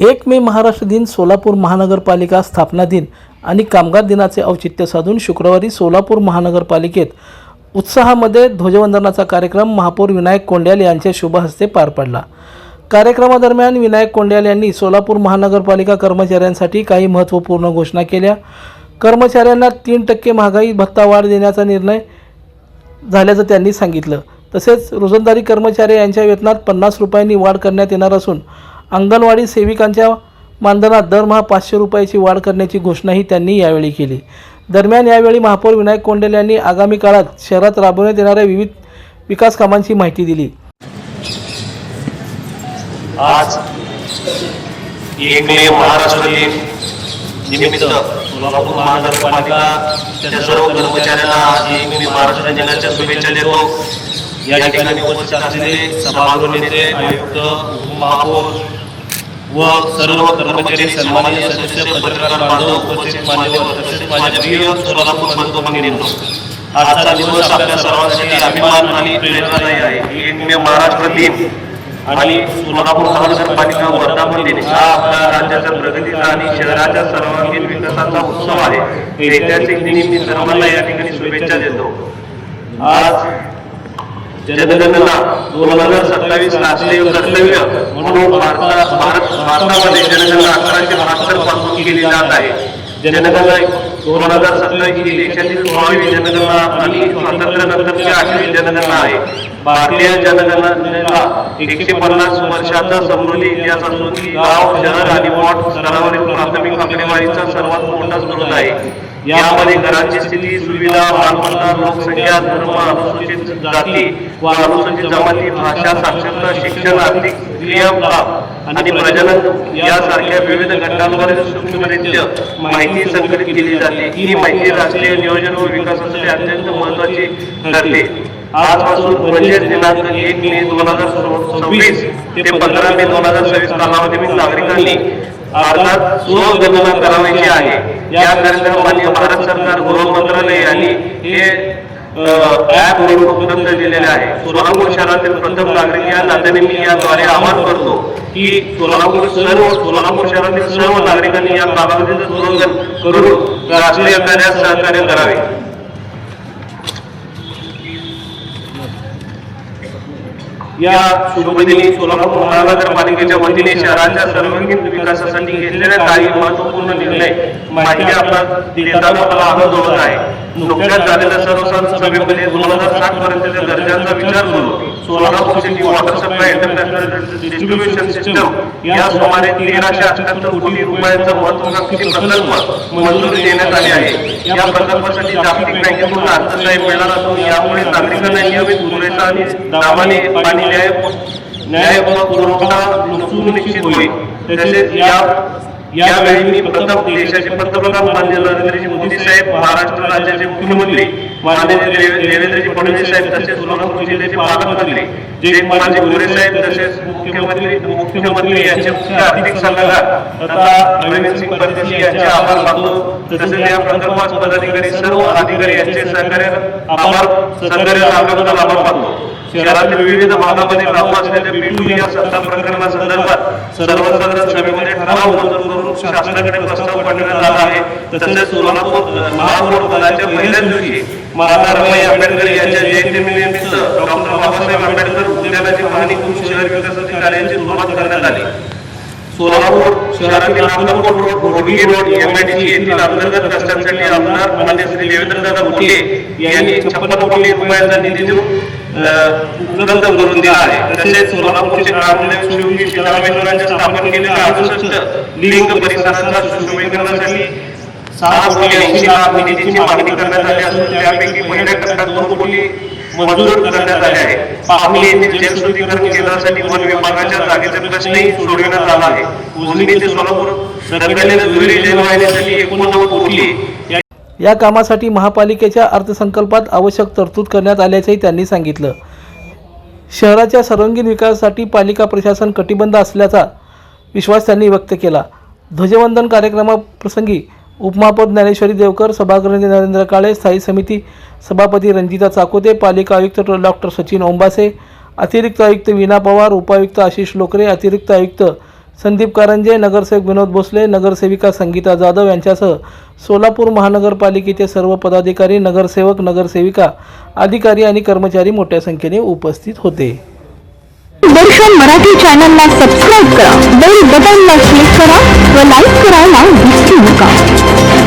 1 मे महाराष्ट्र दिन, सोलापूर महानगरपालिका स्थापना दिन आणि कामगार दिनाचे औचित्य साधून शुक्रवारी सोलापूर महानगरपालिकेत उत्साहामध्ये ध्वजवंदनाचा कार्यक्रम महापौर विनायक कोंड्याल यांच्या शुभ हस्ते पार पडला। कार्यक्रमादरम्यान विनायक कोंड्याल यांनी सोलापूर महानगरपालिका कर्मचाऱ्यांसाठी काही महत्त्वपूर्ण घोषणा केल्या। कर्मचाऱ्यांना 3% महागाई भत्ता वाढ देण्याचा निर्णय झाल्याचं त्यांनी सांगितलं। तसेच रोजंदारी कर्मचारी यांच्या वेतनात 50 रुपयांनी वाढ करण्यात येणार असून अंगणवाडी सेविकांच्या मानधनात दरमहा 500 रुपयाची वाढ करण्याची घोषणाही त्यांनी यावेळी केली। दरम्यान यावेळी महापौर विनायक कोंड्याल यांनी आगामी काळात शहरात राबवण्यात येणाऱ्या विविध विकास कामांची माहिती दिली। आज 1 मे महाराष्ट्र दिन निमित्त सोलापूर महानगरपालिकाच्या सर्व कर्मचाऱ्यांना 1 मे महाराष्ट्र दिनाच्या शुभेच्छा देतो। या ठिकाणी उपस्थित असलेले सभागृह नेते, आयुक्त, उपमहापौर व सर्व कर्मचारी, सन्माननीय सदस्य, पत्रकार बांधव, उपस्थित मान्यवर तसेच माझे प्रिय सोलापूर बंधू भगिनींनो, आजचा दिवस आपल्या सर्वांसाठी अभिमान आणि प्रेरणादायी आहे। 1 मे महाराष्ट्र दिन आणि सोलापूर महानगरपालिका वर्धापन दिन हा आपल्या राज्याच्या प्रगतीचा आणि शहराच्या सर्वांगीण विकासाचा उत्सव आहे। ऐतिहासिक दिनी मी सर्वांना या ठिकाणी शुभेच्छा देतो। आज जनगणना 2027 राष्ट्रीय कर्तव्य म्हणून भारतामध्ये जनगणना 1172 पासून केली जात आहे। जनगणना 2027 ही देशातील 16वी जनगणना आणि स्वातंत्र्यानंतरची 8वी जनगणना आहे। भारतीय जनगणनेला 150 वर्षाचा समृद्ध इतिहास असून ती गाव, शहर आणि वार्ड स्तरावरील प्राथमिक आकडेवारीचा सर्वात मोठा स्रोत आहे। यामध्ये घरांची स्थिती, सुविधा, मालमत्ता, लोकसंख्या, धर्म, अनुसूचित जाती व अनुसूचित जमाती, भाषा, साक्षरता, शिक्षण, आर्थिक क्रियाकलाप आणि प्रजनन यासारख्या विविध घटकांवरील सूक्ष्मरित्या माहिती संकलित केली जाते। ही माहिती राष्ट्रीय नियोजन व विकासासाठी अत्यंत महत्त्वाची ठरते। आजपासून म्हणजेच दिनांक 1 मे 2026 ते 15 मे 2026 कालावधीतील नागरिकांनी अर्थात स्वगणना करावयाची आहे। या कार्यक्रम माननीय भारत सरकार गृह मंत्रालय यांनी हे ॲप उपलब्ध केलेले आहे। सोलापूर शहरातील प्रथम नागरिक या नात्याने मी याद्वारे आवाहन करतो की सोलापूर शहरातील सर्व नागरिकांनी या कालावधीचे उल्लंघन करून राष्ट्रीय कार्यात सहकार्य करावे। या शुभदिनी सोलापूर महानगरपालिकेच्या वतीने शहराच्या सर्वांगीण विकासासाठी घेतलेल्या काही महत्त्वपूर्ण निर्णय माहिती आपल्याला देताना मला आनंद होत आहे। नुकत्याच झालेल्या सर्वसाधारण सभेमध्ये 2060 पर्यंतच्या दर्जाचा विचार करून Solapur city water supply international distribution system या सुमारे 1378 कोटी रुपयांचा महत्त्वाकांक्षी प्रकल्प मंजुरी देण्यात आली आहे। या प्रकल्पासाठी जागतिक बँकेकडून अर्थसहाय्य मिळणार असून यामुळे नागरिकांना नियमित, पुरेसा आणि दाबाने पाणी न्याय पुरवठा सुनिश्चित होईल। तसेच यावेळी मी प्रथम देशाचे पंतप्रधान माननीय नरेंद्रजी मोदी साहेब, महाराष्ट्र राज्याचे मुख्यमंत्री माननीय देवेंद्रजी फडणवीस साहेब, तसेच सोलापूर जिल्ह्याचे पालकमंत्री जयकुमारजी गोरे साहेब, तसेच मुख्यमंत्री यांचे मुख्य आर्थिक सल्लागार तथा प्रवीण सिंग परदेशी यांचे आभार मानतो। तसेच या प्रकल्पाचे पदाधिकारी, सर्व अधिकारी यांचे सहकार्य लाभल्याबद्दल आभार मानतो। शहरातील विविध भागामध्ये लागू असलेल्या B2 या सत्ता प्रकरणासंदर्भात सर्वसाधारण सभेमध्ये ठराव मंजूर करून शासनाकडे प्रस्ताव पाठवण्यात आला आहे। तसेच सोलापूर महापौर पदाच्या पहिल्याच दिवशी महात्मा रमाई आंबेडकर यांच्या जयंतीनिमित्त डॉक्टर बाबासाहेब आंबेडकर उद्यानाची पाहणी करून शहर विकासाच्या कार्याची सुरुवात करण्यात आली। सोलापूर शहरातील अक्कलकोट रोड, घोडगी रोड, MIDC येथील अंतर्गत रस्त्यांसाठी आमदार माननीय श्री देवेंद्रदादा भोले यांनी 56 कोटी रुपयांचा निधी देऊन उपलब्ध करून दिला आहे। तसेच सोलापूरचे ग्रामदेव श्री सीतारामेश्वरांच्या स्थापन केलेल्या 68 लिंग परिसराच्या सुशोभीकरणासाठी 6,80,00,000 निधीची मागणी करण्यात आली असून त्यापैकी पहिल्या टप्प्यात 2 कोटी मंजूर करण्यात आले आहे। पाहणी येथील जलशुद्धीकरण केंद्रासाठी वन विभागाच्या जागेचा प्रश्नही सोडविण्यात आला आहे। उजनी ते सोलापूर सरकारने दुहेरी जलवाहिनीसाठी 89 कोटी या कामासाठी महापालिकेच्या अर्थसंकल्पात आवश्यक तरतूद करण्यात आल्याचेही त्यांनी सांगितलं। शहराच्या सर्वांगीण विकासासाठी पालिका प्रशासन कटिबद्ध असल्याचा विश्वास त्यांनी व्यक्त केला। ध्वजवंदन कार्यक्रमाप्रसंगी उपमहापौर ज्ञानेश्वरी देवकर, सभागृह नेते नरेंद्र काळे, स्थायी समिती सभापती रंजिता चाकोते, पालिका आयुक्त डॉक्टर सचिन ओंबासे, अतिरिक्त आयुक्त वीणा पवार, उपायुक्त आशिष लोकरे, अतिरिक्त आयुक्त संदीप कारंजे, नगरसेवक विनोद भोसले, नगरसेविका संगीता जाधव यांच्यासह सोलापूर महानगरपालिकेचे सर्व पदाधिकारी, नगरसेवक, नगरसेविका, अधिकारी आणि कर्मचारी मोठ्या संख्येने उपस्थित होते. दर्शन मराठी चॅनलला सबस्क्राईब करा, बेल बटनला क्लिक करा व लाईक करायला विसरू नका.